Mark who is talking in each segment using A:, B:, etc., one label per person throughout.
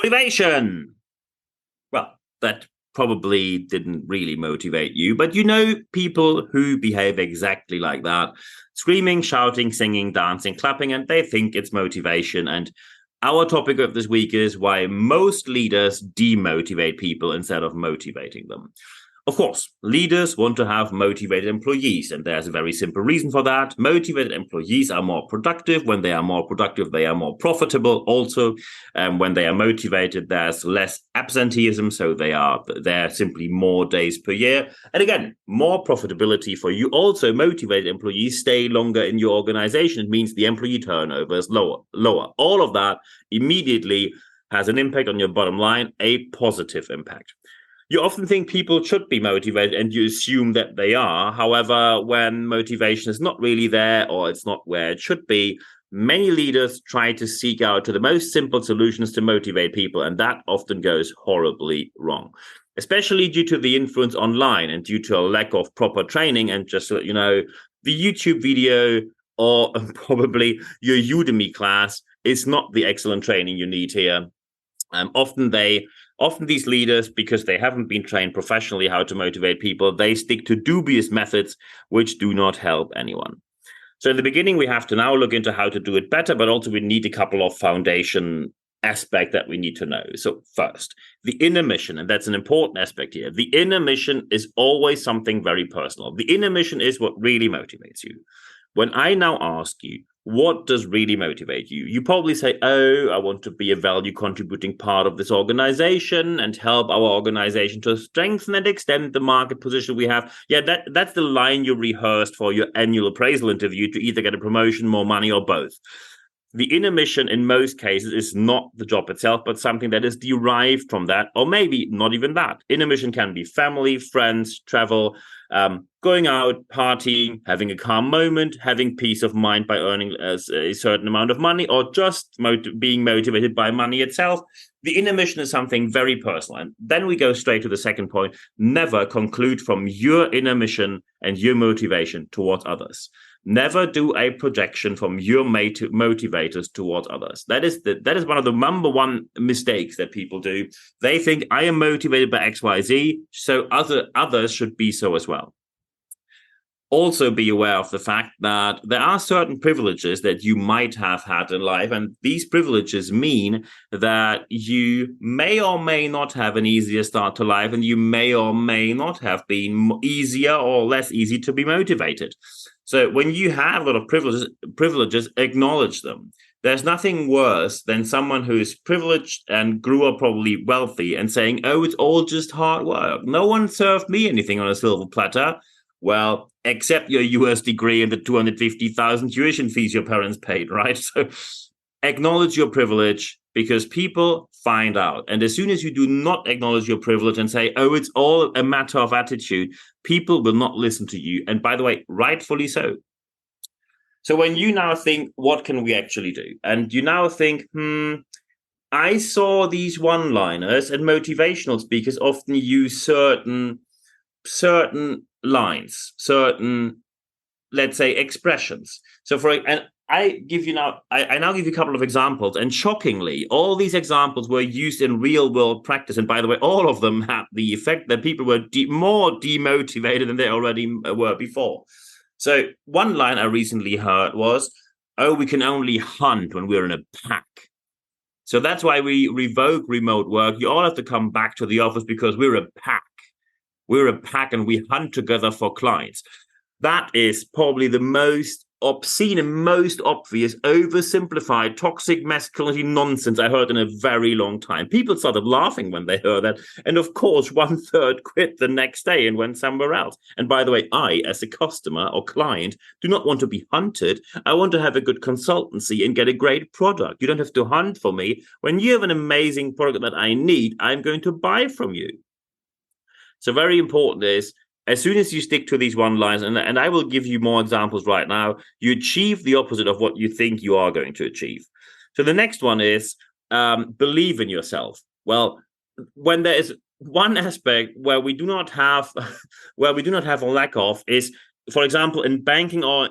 A: Motivation. Well, that probably didn't really motivate you, but you know people who behave exactly like that, screaming, shouting, singing, dancing, clapping, and they think it's motivation. And our topic of this week is why most leaders demotivate people instead of motivating them. Of course, leaders want to have motivated employees, and there's a very simple reason for that. Motivated employees are more productive. When they are more productive, they are more profitable. Also, when they are motivated, there's less absenteeism, so they're simply more days per year. And again, more profitability for you. Also, motivated employees stay longer in your organization. It means the employee turnover is lower. All of that immediately has an impact on your bottom line, a positive impact. You often think people should be motivated and you assume that they are. However, when motivation is not really there or it's not where it should be, many leaders try to seek out to the most simple solutions to motivate people, and that often goes horribly wrong, especially due to the influence online and due to a lack of proper training. And just so you know, the YouTube video or probably your Udemy class is not the excellent training you need here. Often these leaders, because they haven't been trained professionally how to motivate people, they stick to dubious methods which do not help anyone. So in the beginning, we have to now look into how to do it better, but also we need a couple of foundation aspects that we need to know. So first, the inner mission, and that's an important aspect here. The inner mission is always something very personal. The inner mission is what really motivates you. When I now ask you, what does really motivate you? You probably say, oh, I want to be a value contributing part of this organization and help our organization to strengthen and extend the market position we have. Yeah, that's the line you rehearsed for your annual appraisal interview to either get a promotion, more money, or both. The inner mission in most cases is not the job itself, but something that is derived from that, or maybe not even that. Inner mission can be family, friends, travel, going out, partying, having a calm moment, having peace of mind by earning a certain amount of money, or just being motivated by money itself. The inner mission is something very personal. And then we go straight to the second point. Never conclude from your inner mission and your motivation towards others. Never do a projection from your motivators towards others. That is one of the number one mistakes that people do. They think I am motivated by XYZ, so others should be so as well. Also be aware of the fact that there are certain privileges that you might have had in life, and these privileges mean that you may or may not have an easier start to life, and you may or may not have been easier or less easy to be motivated. So when you have a lot of privileges, acknowledge them. There's nothing worse than someone who is privileged and grew up probably wealthy and saying, oh, it's all just hard work. No one served me anything on a silver platter. Well, except your US degree and the 250,000 tuition fees your parents paid, right? So acknowledge your privilege, because people find out. And as soon as you do not acknowledge your privilege and say, oh, it's all a matter of attitude, people will not listen to you. And by the way, rightfully so. So when you now think, what can we actually do? And you now think, I saw these one-liners, and motivational speakers often use certain lines, certain, let's say, expressions. So I now give you a couple of examples, and shockingly, all these examples were used in real world practice. And by the way, all of them had the effect that people were more demotivated than they already were before. So one line I recently heard was, oh, we can only hunt when we're in a pack. So that's why we revoke remote work. You all have to come back to the office because we're a pack. We're a pack and we hunt together for clients. That is probably the most obscene and most obvious, oversimplified, toxic masculinity nonsense I heard in a very long time. People started laughing when they heard that. And of course, 1/3 quit the next day and went somewhere else. And by the way, I, as a customer or client, do not want to be hunted. I want to have a good consultancy and get a great product. You don't have to hunt for me. When you have an amazing product that I need, I'm going to buy from you. So very important is, as soon as you stick to these one lines, and I will give you more examples right now, you achieve the opposite of what you think you are going to achieve. So the next one is believe in yourself. Well, when there is one aspect where we do not have a lack of is, for example, in banking or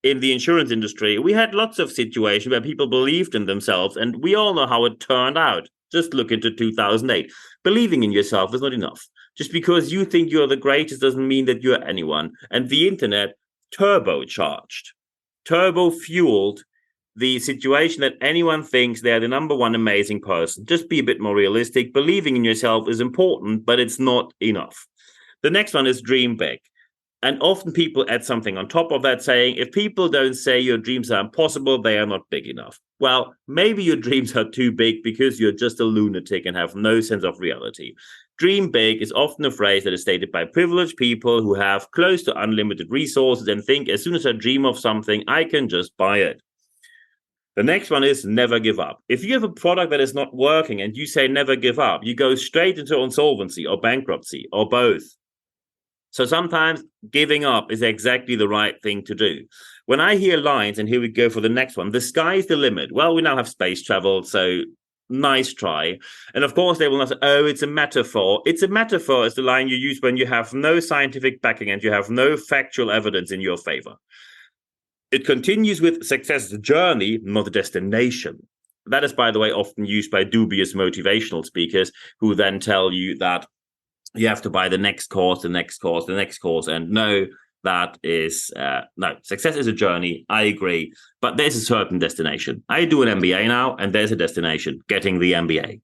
A: in the insurance industry, we had lots of situations where people believed in themselves, and we all know how it turned out. Just look into 2008. Believing in yourself is not enough. Just because you think you're the greatest doesn't mean that you're anyone. And the internet turbo fueled the situation that anyone thinks they're the number one amazing person. Just be a bit more realistic. Believing in yourself is important, but it's not enough. The next one is dream big. And often people add something on top of that, saying, if people don't say your dreams are impossible, they are not big enough. Well, maybe your dreams are too big because you're just a lunatic and have no sense of reality. Dream big is often a phrase that is stated by privileged people who have close to unlimited resources and think, as soon as I dream of something, I can just buy it. The next one is never give up. If you have a product that is not working and you say never give up, you go straight into insolvency or bankruptcy or both. So sometimes giving up is exactly the right thing to do. When I hear lines, and here we go for the next one, the sky is the limit. Well, we now have space travel, so nice try. And of course, they will not say, oh, it's a metaphor. It's a metaphor is the line you use when you have no scientific backing and you have no factual evidence in your favor. It continues with success is a journey, not a destination. That is, by the way, often used by dubious motivational speakers who then tell you that you have to buy the next course, the next course, the next course. And no, that is, no, success is a journey. I agree. But there's a certain destination. I do an MBA now, and there's a destination, getting the MBA.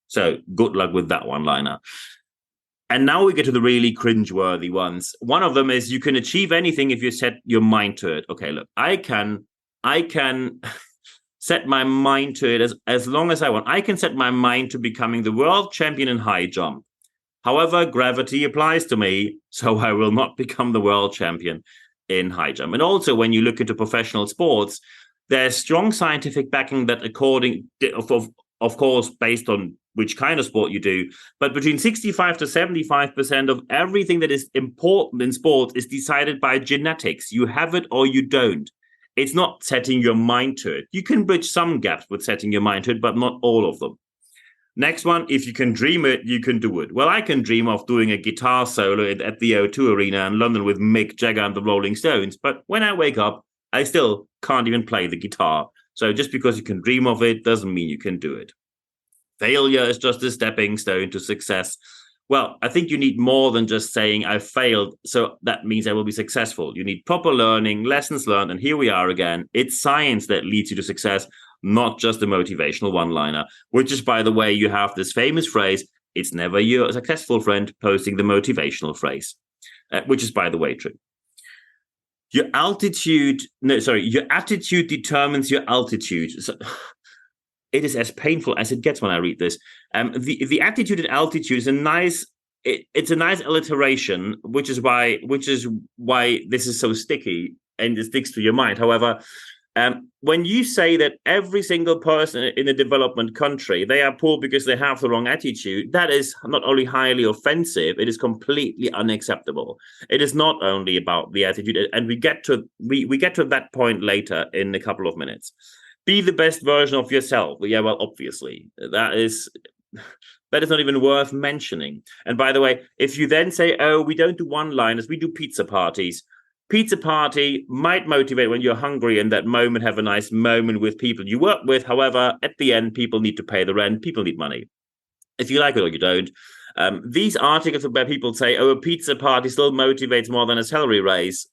A: So good luck with that one-liner. And now we get to the really cringeworthy ones. One of them is you can achieve anything if you set your mind to it. Okay, look, I can set my mind to it as long as I want. I can set my mind to becoming the world champion in high jump. However, gravity applies to me, so I will not become the world champion in high jump. And also, when you look into professional sports, there's strong scientific backing that of course, based on which kind of sport you do, but between 65 to 75% of everything that is important in sports is decided by genetics. You have it or you don't. It's not setting your mind to it. You can bridge some gaps with setting your mind to it, but not all of them. Next one, if you can dream it, you can do it. Well, I can dream of doing a guitar solo at the O2 Arena in London with Mick Jagger and the Rolling Stones. But when I wake up, I still can't even play the guitar. So just because you can dream of it doesn't mean you can do it. Failure is just a stepping stone to success. Well, I think you need more than just saying I failed, so that means I will be successful. You need proper learning, lessons learned, and here we are again. It's science that leads you to success, not just a motivational one-liner, which is, by the way, you have this famous phrase, it's never your successful friend posting the motivational phrase, which is, by the way, true. Your attitude determines your altitude. So, it is as painful as it gets when I read this. The attitude and altitude is a nice alliteration, which is why this is so sticky and it sticks to your mind. However, when you say that every single person in a development country, they are poor because they have the wrong attitude, that is not only highly offensive, it is completely unacceptable. It is not only about the attitude, and we get to that point later in a couple of minutes. Be the best version of yourself. Yeah, well, obviously, that is not even worth mentioning. And by the way, if you then say, oh, we don't do one-liners, we do pizza parties. Pizza party might motivate when you're hungry in that moment, have a nice moment with people you work with. However, at the end, people need to pay the rent. People need money. If you like it or you don't. These articles where people say, oh, a pizza party still motivates more than a salary raise.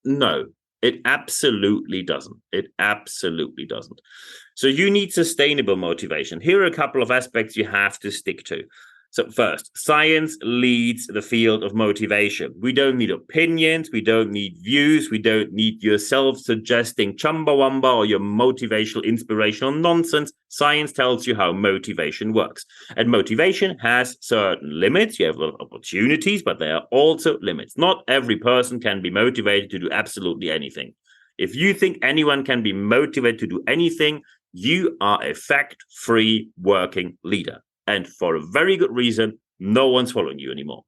A: No, it absolutely doesn't. It absolutely doesn't. So you need sustainable motivation. Here are a couple of aspects you have to stick to. So first, science leads the field of motivation. We don't need opinions. We don't need views. We don't need your self-suggesting chumbawamba or your motivational, inspirational nonsense. Science tells you how motivation works. And motivation has certain limits. You have a lot of opportunities, but there are also limits. Not every person can be motivated to do absolutely anything. If you think anyone can be motivated to do anything, you are a fact-free working leader. And for a very good reason, no one's following you anymore.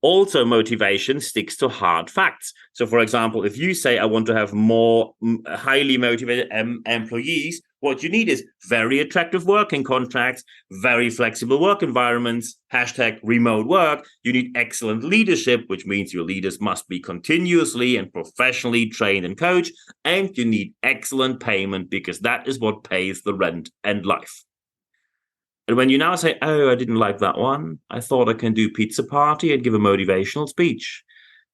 A: Also, motivation sticks to hard facts. So, for example, if you say, I want to have more highly motivated employees, What you need is very attractive working contracts, very flexible work environments, #remote work. You need excellent leadership, which means your leaders must be continuously and professionally trained and coached. And you need excellent payment, because that is what pays the rent and life. And when you now say, oh, I didn't like that one, I thought I can do pizza party and give a motivational speech.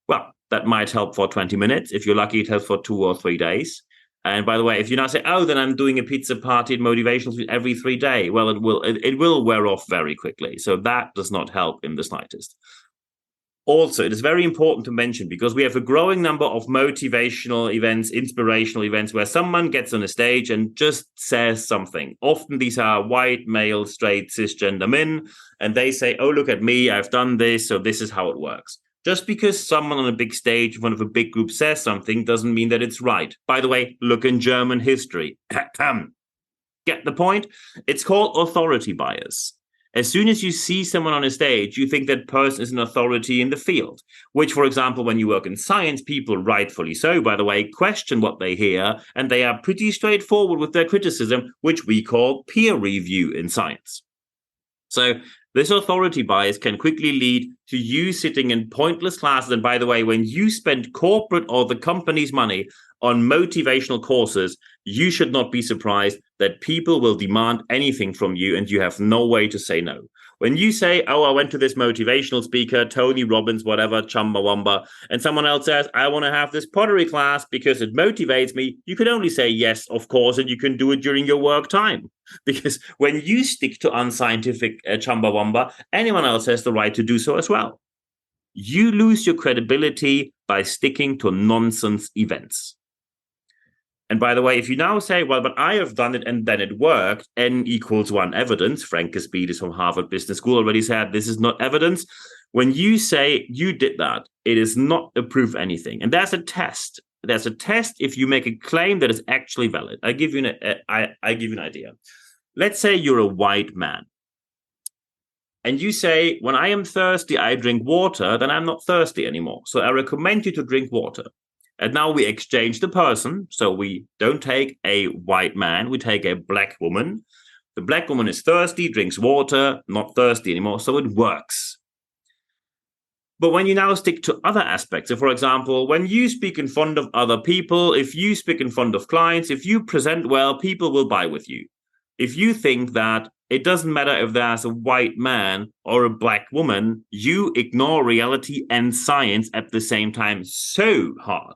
A: Well, that might help for 20 minutes. If you're lucky, it helps for 2 or 3 days. And by the way, if you now say, oh, then I'm doing a pizza party and motivational every 3 days, well, it will wear off very quickly. So that does not help in the slightest. Also, it is very important to mention, because we have a growing number of motivational events, inspirational events, where someone gets on a stage and just says something. Often these are white, male, straight, cisgender men, and they say, oh, look at me, I've done this, so this is how it works. Just because someone on a big stage in front of a big group says something doesn't mean that it's right. By the way, look in German history. Get the point? It's called authority bias. As soon as you see someone on a stage, you think that person is an authority in the field, which, for example, when you work in science, people, rightfully so, by the way, question what they hear, and they are pretty straightforward with their criticism, which we call peer review in science. So this authority bias can quickly lead to you sitting in pointless classes. And by the way, when you spend corporate or the company's money on motivational courses, you should not be surprised that people will demand anything from you and you have no way to say no. When you say, oh, I went to this motivational speaker, Tony Robbins, whatever, Chumbawamba, and someone else says, I want to have this pottery class because it motivates me, you can only say yes, of course, and you can do it during your work time. Because when you stick to unscientific Chumbawamba, anyone else has the right to do so as well. You lose your credibility by sticking to nonsense events. And by the way, if you now say, well, but I have done it and then it worked, N=1 evidence, Frank Caspidis from Harvard Business School already said this is not evidence. When you say you did that, it is not a proof anything. And there's a test. There's a test if you make a claim that is actually valid. I give you an idea. Let's say you're a white man. And you say, when I am thirsty, I drink water, then I'm not thirsty anymore. So I recommend you to drink water. And now we exchange the person. So we don't take a white man, we take a black woman. The black woman is thirsty, drinks water, not thirsty anymore. So it works. But when you now stick to other aspects, so for example, when you speak in front of other people, if you speak in front of clients, if you present well, people will buy with you. If you think that it doesn't matter if there's a white man or a black woman, you ignore reality and science at the same time so hard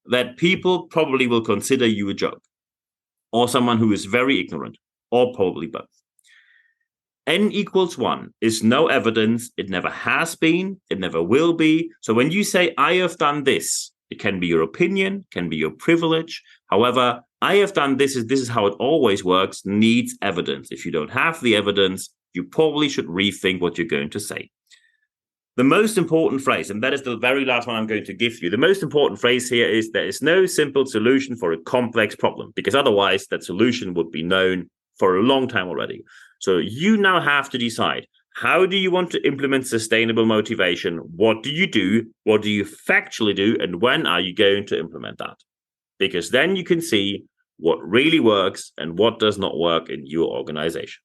A: that people probably will consider you a joke or someone who is very ignorant, or probably both. N=1 is no evidence. It never has been. It never will be. So when you say, I have done this, it can be your opinion, can be your privilege. However, I have done this is how it always works, needs evidence. If you don't have the evidence, you probably should rethink what you're going to say. The most important phrase, and that is the very last one I'm going to give you, the most important phrase here is there is no simple solution for a complex problem, because otherwise that solution would be known for a long time already. So you now have to decide, how do you want to implement sustainable motivation? What do you do? What do you factually do? And when are you going to implement that? Because then you can see what really works and what does not work in your organization.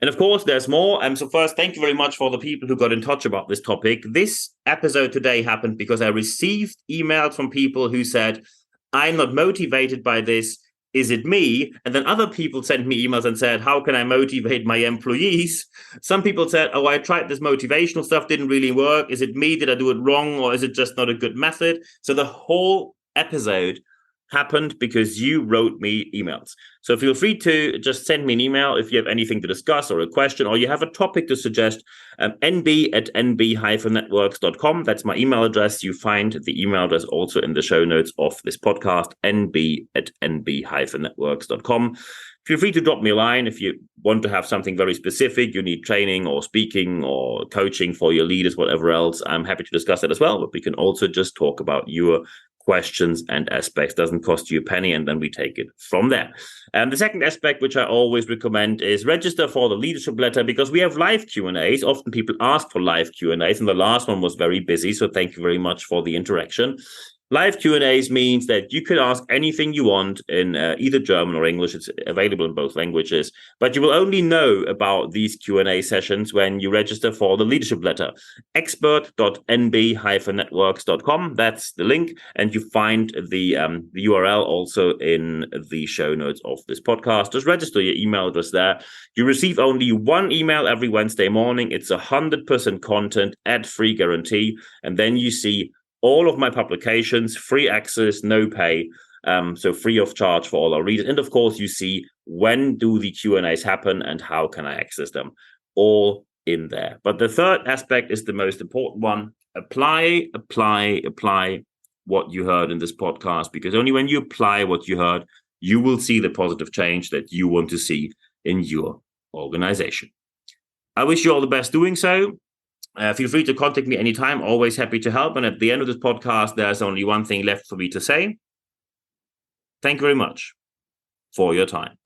A: And of course, there's more. So first, thank you very much for the people who got in touch about this topic. This episode today happened because I received emails from people who said, I'm not motivated by this. Is it me? And then other people sent me emails and said, how can I motivate my employees? Some people said, oh, I tried this motivational stuff, didn't really work. Is it me? Did I do it wrong? Or is it just not a good method? So the whole episode happened because you wrote me emails. So feel free to just send me an email if you have anything to discuss or a question, or you have a topic to suggest. nb@nb-networks.com. That's my email address. You find the email address also in the show notes of this podcast, nb@nb-networks.com. Feel free to drop me a line if you want to have something very specific. You need training or speaking or coaching for your leaders, whatever else. I'm happy to discuss that as well. But we can also just talk about your questions and aspects. Doesn't cost you a penny, and then we take it from there. And the second aspect, which I always recommend, is register for the leadership letter, because we have live Q&As. Often people ask for live Q&As, and the last one was very busy, so thank you very much for the interaction. Live Q&As means that you can ask anything you want in either German or English. It's available in both languages, but you will only know about these Q&A sessions when you register for the leadership letter, expert.nb-networks.com. That's the link, and you find the URL also in the show notes of this podcast. Just register your email address there. You receive only one email every Wednesday morning. It's 100% content, ad-free guarantee, and then you see all of my publications, free access, no pay, so free of charge for all our readers. And of course, you see when do the Q&As happen and how can I access them, all in there. But the third aspect is the most important one. Apply what you heard in this podcast, because only when you apply what you heard, you will see the positive change that you want to see in your organization. I wish you all the best doing so. Feel free to contact me anytime. Always happy to help. And at the end of this podcast, there's only one thing left for me to say. Thank you very much for your time.